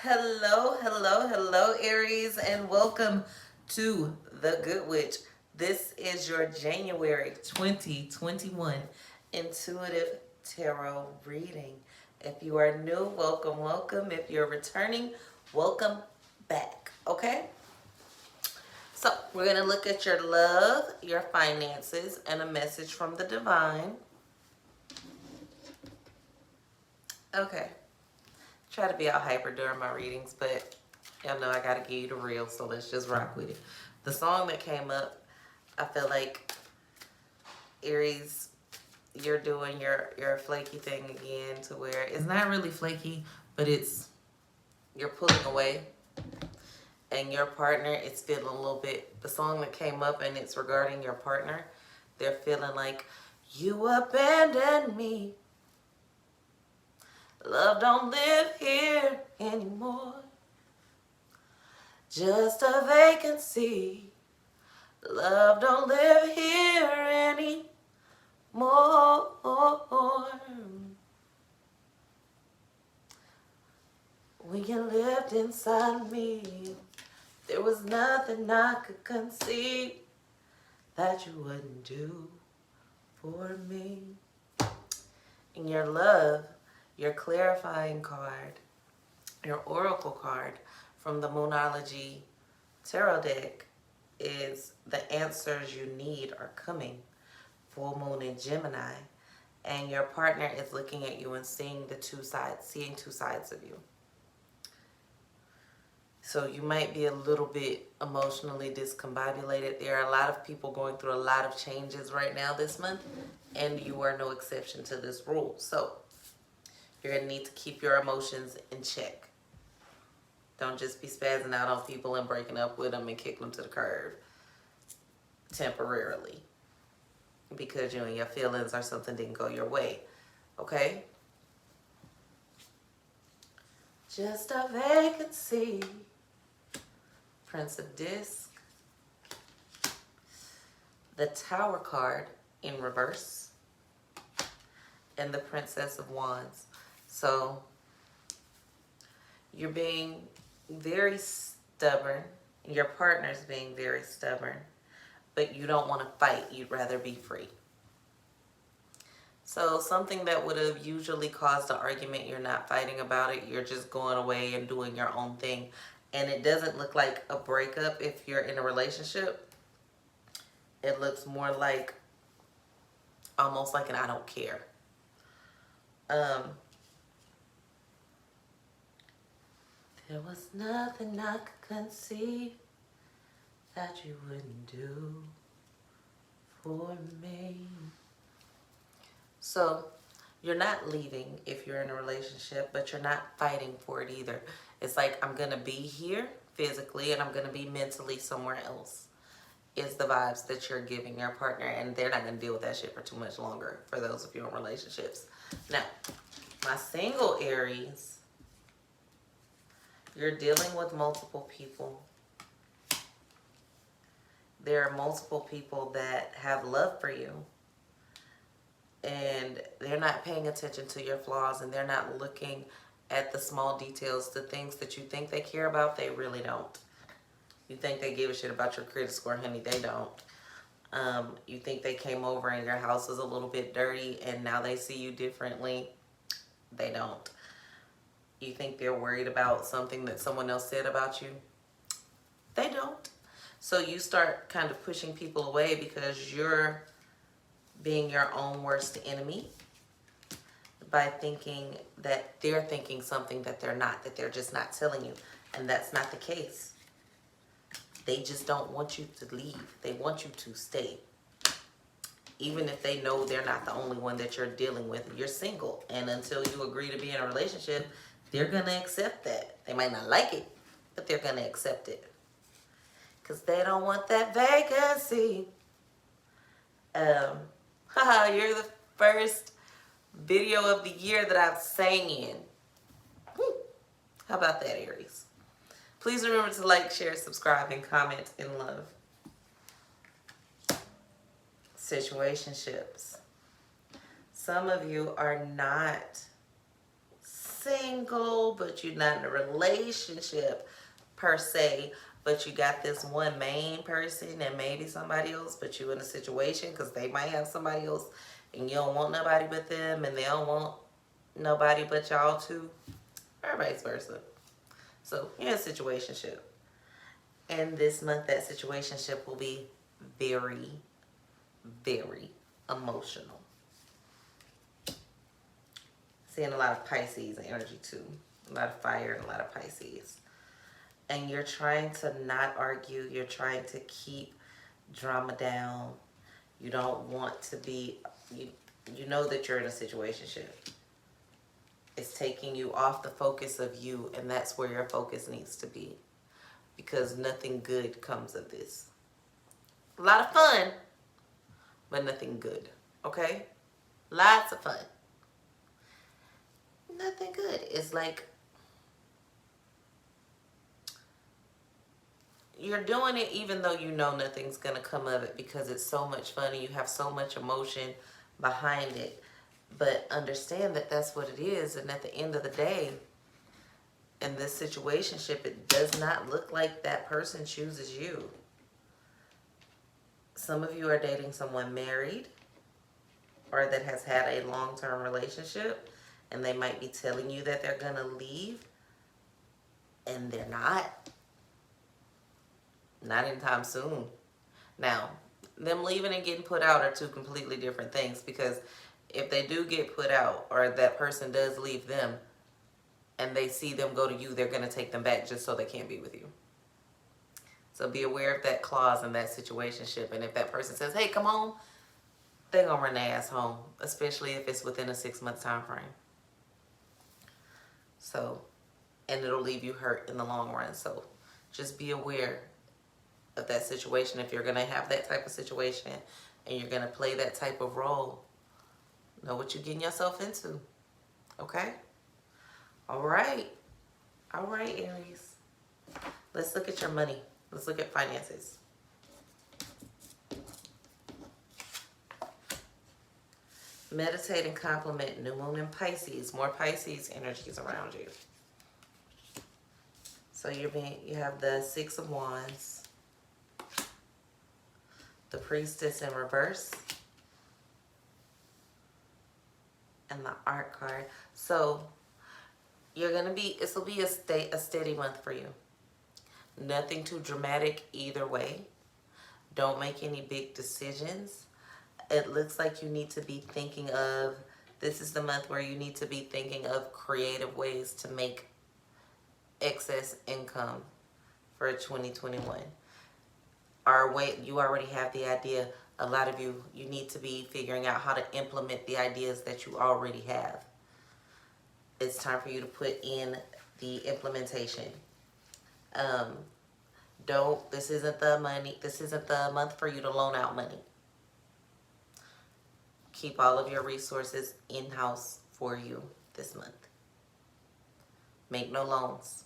Hello, hello, hello, Aries, and welcome to The Good Witch. This is your January 2021 intuitive tarot reading. If you are new, welcome, welcome. If you're returning, welcome back. Okay? So, we're going to look at your love, your finances, and a message from the divine. Okay. Try to be all hyper during my readings, but y'all know I gotta give you the real, so let's just rock with it. The song that came up, I feel like Aries, you're doing your flaky thing again, to where it's not really flaky, but you're pulling away, and your partner is feeling a little bit. The song that came up, and it's regarding your partner. They're feeling like you abandoned me. Love don't live here anymore. Just a vacancy. Love don't live here anymore. When you lived inside me, there was nothing I could conceive that you wouldn't do for me. In your love, your clarifying card, your oracle card from the Moonology tarot deck is the answers you need are coming. Full moon in Gemini, and your partner is looking at you and seeing seeing two sides of you. So you might be a little bit emotionally discombobulated. There are a lot of people going through a lot of changes right now this month, and you are no exception to this rule. So you're going to need to keep your emotions in check. Don't just be spazzing out on people and breaking up with them and kicking them to the curb temporarily because you and your feelings or something didn't go your way. Okay? Just a vacancy. Prince of Disc. The Tower card in reverse. And the Princess of Wands. So, you're being very stubborn. Your partner's being very stubborn. But you don't want to fight. You'd rather be free. So something that would have usually caused an argument, you're not fighting about it. You're just going away and doing your own thing. And it doesn't look like a breakup if you're in a relationship. It looks more like almost like an I don't care. There was nothing I could conceive that you wouldn't do for me. So you're not leaving if you're in a relationship, but you're not fighting for it either. It's like, I'm going to be here physically and I'm going to be mentally somewhere else, is the vibes that you're giving your partner. And they're not going to deal with that shit for too much longer, for those of you in relationships. Now, my single Aries, you're dealing with multiple people. There are multiple people that have love for you. And they're not paying attention to your flaws, and they're not looking at the small details. The things that you think they care about, they really don't. You think they give a shit about your credit score, honey, they don't. You think they came over and your house is a little bit dirty and now they see you differently, they don't. You think they're worried about something that someone else said about you, they don't. So you start kind of pushing people away because you're being your own worst enemy by thinking that they're thinking something that they're not, that they're just not telling you. And that's not the case. They just don't want you to leave. They want you to stay. Even if they know they're not the only one that you're dealing with. You're single. And until you agree to be in a relationship, they're going to accept that. They might not like it, but they're going to accept it. Because they don't want that vacancy. You're the first video of the year that I've sang in. How about that, Aries? Please remember to like, share, subscribe, and comment in love. Situationships. Some of you are not single, but you're not in a relationship per se, but you got this one main person and maybe somebody else, but you in a situation because they might have somebody else and you don't want nobody but them and they don't want nobody but y'all too, or vice versa. So you're in a situationship. And this month that situationship will be very, very emotional. Seeing a lot of Pisces energy too. A lot of fire and a lot of Pisces. And you're trying to not argue. You're trying to keep drama down. You don't want to be, you know that you're in a situationship. It's taking you off the focus of you, and that's where your focus needs to be. Because nothing good comes of this. A lot of fun, but nothing good. Okay? Lots of fun. Nothing good. It's like you're doing it even though you know nothing's going to come of it because it's so much fun and you have so much emotion behind it. But understand that that's what it is. And at the end of the day, in this situationship, it does not look like that person chooses you. Some of you are dating someone married or that has had a long-term relationship, and they might be telling you that they're going to leave, and they're not. Not anytime soon. Now, them leaving and getting put out are two completely different things, because if they do get put out or that person does leave them and they see them go to you, they're going to take them back just so they can't be with you. So be aware of that clause in that situationship. And if that person says, hey, come home, they're going to run their ass home, especially if it's within a 6-month time frame. So, and it'll leave you hurt in the long run. So just be aware of that situation. If you're going to have that type of situation and you're going to play that type of role, know what you're getting yourself into. Okay? All right. All right, Aries. Let's look at your money. Let's look at finances. Meditate and compliment new moon in Pisces. More Pisces energies around you. So you have the 6 of Wands, the Priestess in reverse, and the Art card. So you're gonna be. This will be a steady month for you. Nothing too dramatic either way. Don't make any big decisions. It looks like you need to be thinking of, this is the month where you need to be thinking of creative ways to make excess income for 2021. You already have the idea. A lot of you need to be figuring out how to implement the ideas that you already have. It's time for you to put in the implementation. This isn't the month for you to loan out money. Keep all of your resources in-house for you this month. Make no loans.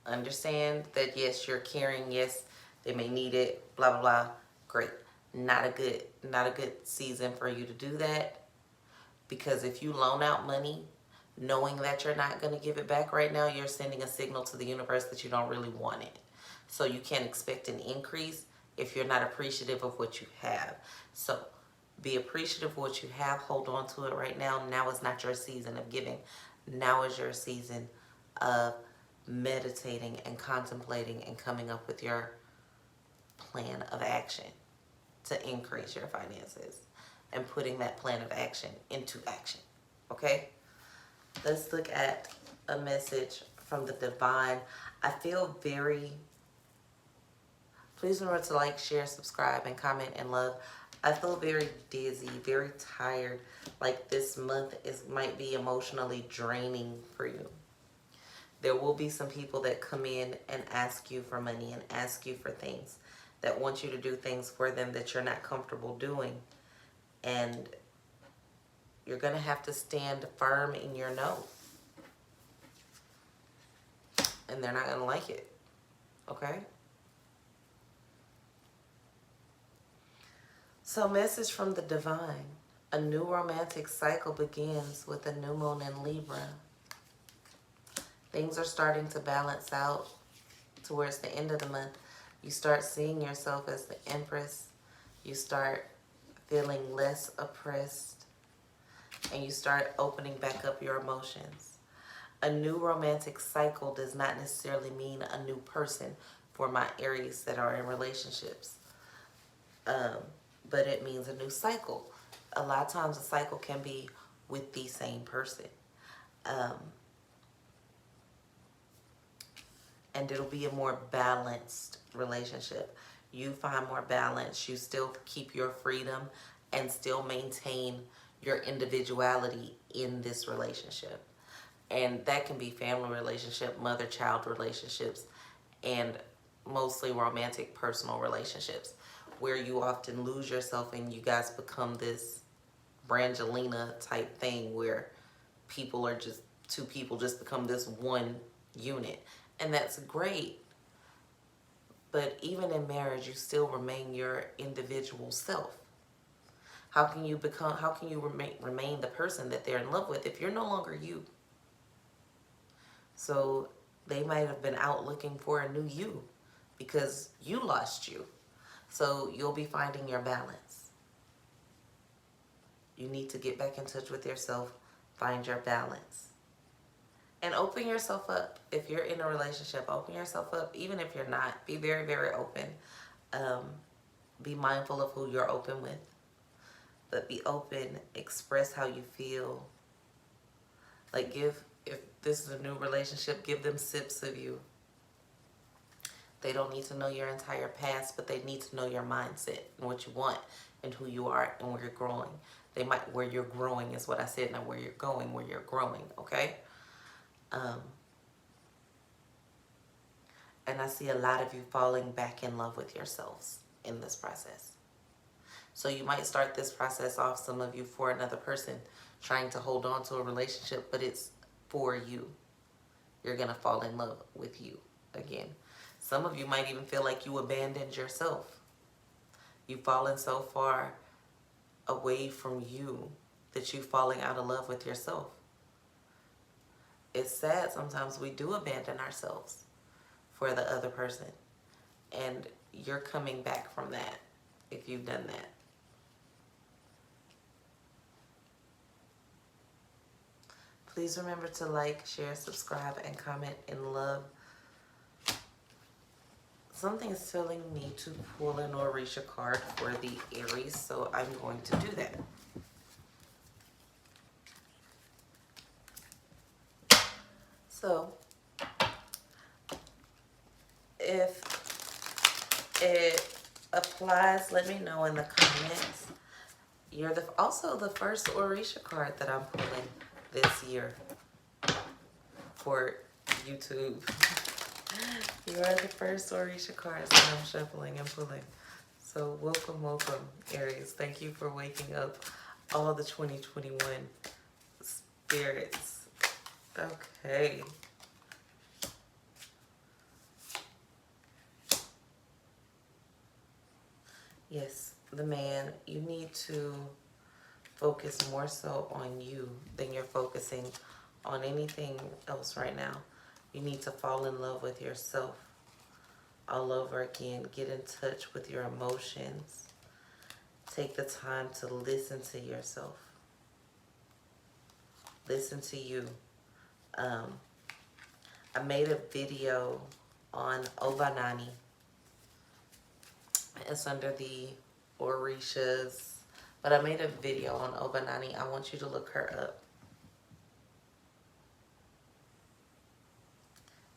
Understand that yes, you're caring, yes, they may need it, blah, blah, blah. Great. Not a good season for you to do that. Because if you loan out money, knowing that you're not going to give it back right now, you're sending a signal to the universe that you don't really want it. So you can't expect an increase if you're not appreciative of what you have. So be appreciative of what you have. Hold on to it right now. Now is not your season of giving. Now is your season of meditating and contemplating and coming up with your plan of action to increase your finances and putting that plan of action into action. Okay? Let's look at a message from the divine. I feel very, please remember to like, share, subscribe, and comment and love. I feel very dizzy, very tired. Like this month might be emotionally draining for you. There will be some people that come in and ask you for money and ask you for things, that want you to do things for them that you're not comfortable doing. And you're going to have to stand firm in your no. And they're not going to like it. Okay? So message from the divine. A new romantic cycle begins with a new moon in Libra. Things are starting to balance out towards the end of the month. You start seeing yourself as the Empress. You start feeling less oppressed. And you start opening back up your emotions. A new romantic cycle does not necessarily mean a new person for my Aries that are in relationships. But it means a new cycle. A lot of times a cycle can be with the same person. And it'll be a more balanced relationship. You find more balance. You still keep your freedom and still maintain your individuality in this relationship. And that can be family relationship, mother-child relationships, and mostly romantic personal relationships, where you often lose yourself and you guys become this Brangelina type thing where people are just, two people just become this one unit. And that's great. But even in marriage, you still remain your individual self. How can you remain the person that they're in love with if you're no longer you? So they might have been out looking for a new you because you lost you. So you'll be finding your balance. You need to get back in touch with yourself, find your balance. And open yourself up. If you're in a relationship, open yourself up. Even if you're not, be very, very open. Be mindful of who you're open with. But be open, express how you feel. Like if this is a new relationship, give them sips of you. They don't need to know your entire past, but they need to know your mindset and what you want and who you are and where you're growing. Where you're growing is what I said, not where you're going, where you're growing, okay? And I see a lot of you falling back in love with yourselves in this process. So you might start this process off, some of you, for another person, trying to hold on to a relationship, but it's for you. You're going to fall in love with you again. Some of you might even feel like you abandoned yourself. You've fallen so far away from you that you're falling out of love with yourself. It's sad sometimes we do abandon ourselves for the other person. And you're coming back from that if you've done that. Please remember to like, share, subscribe, and comment in love. Something is telling me to pull an Orisha card for the Aries, so I'm going to do that. So, if it applies, let me know in the comments. You're also the first Orisha card that I'm pulling this year for YouTube. You are the first Orisha cards that I'm shuffling and pulling. So welcome, welcome, Aries. Thank you for waking up all the 2021 spirits. Okay. Yes, the man, you need to focus more so on you than you're focusing on anything else right now. You need to fall in love with yourself all over again. Get in touch with your emotions. Take the time to listen to yourself. Listen to you. I made a video on Obanani. It's under the Orishas. But I made a video on Obanani. I want you to look her up.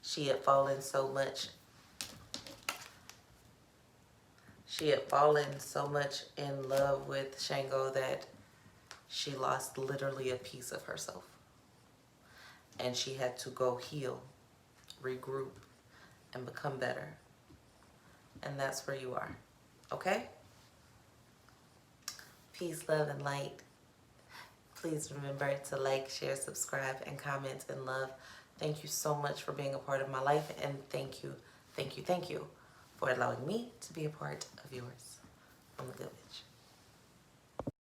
She had fallen so much. She had fallen so much in love with Shango that she lost literally a piece of herself. And she had to go heal, regroup, and become better. And that's where you are. Okay? Peace, love, and light. Please remember to like, share, subscribe, and comment in love. Thank you so much for being a part of my life. And thank you for allowing me to be a part of yours. I'm the Good Witch.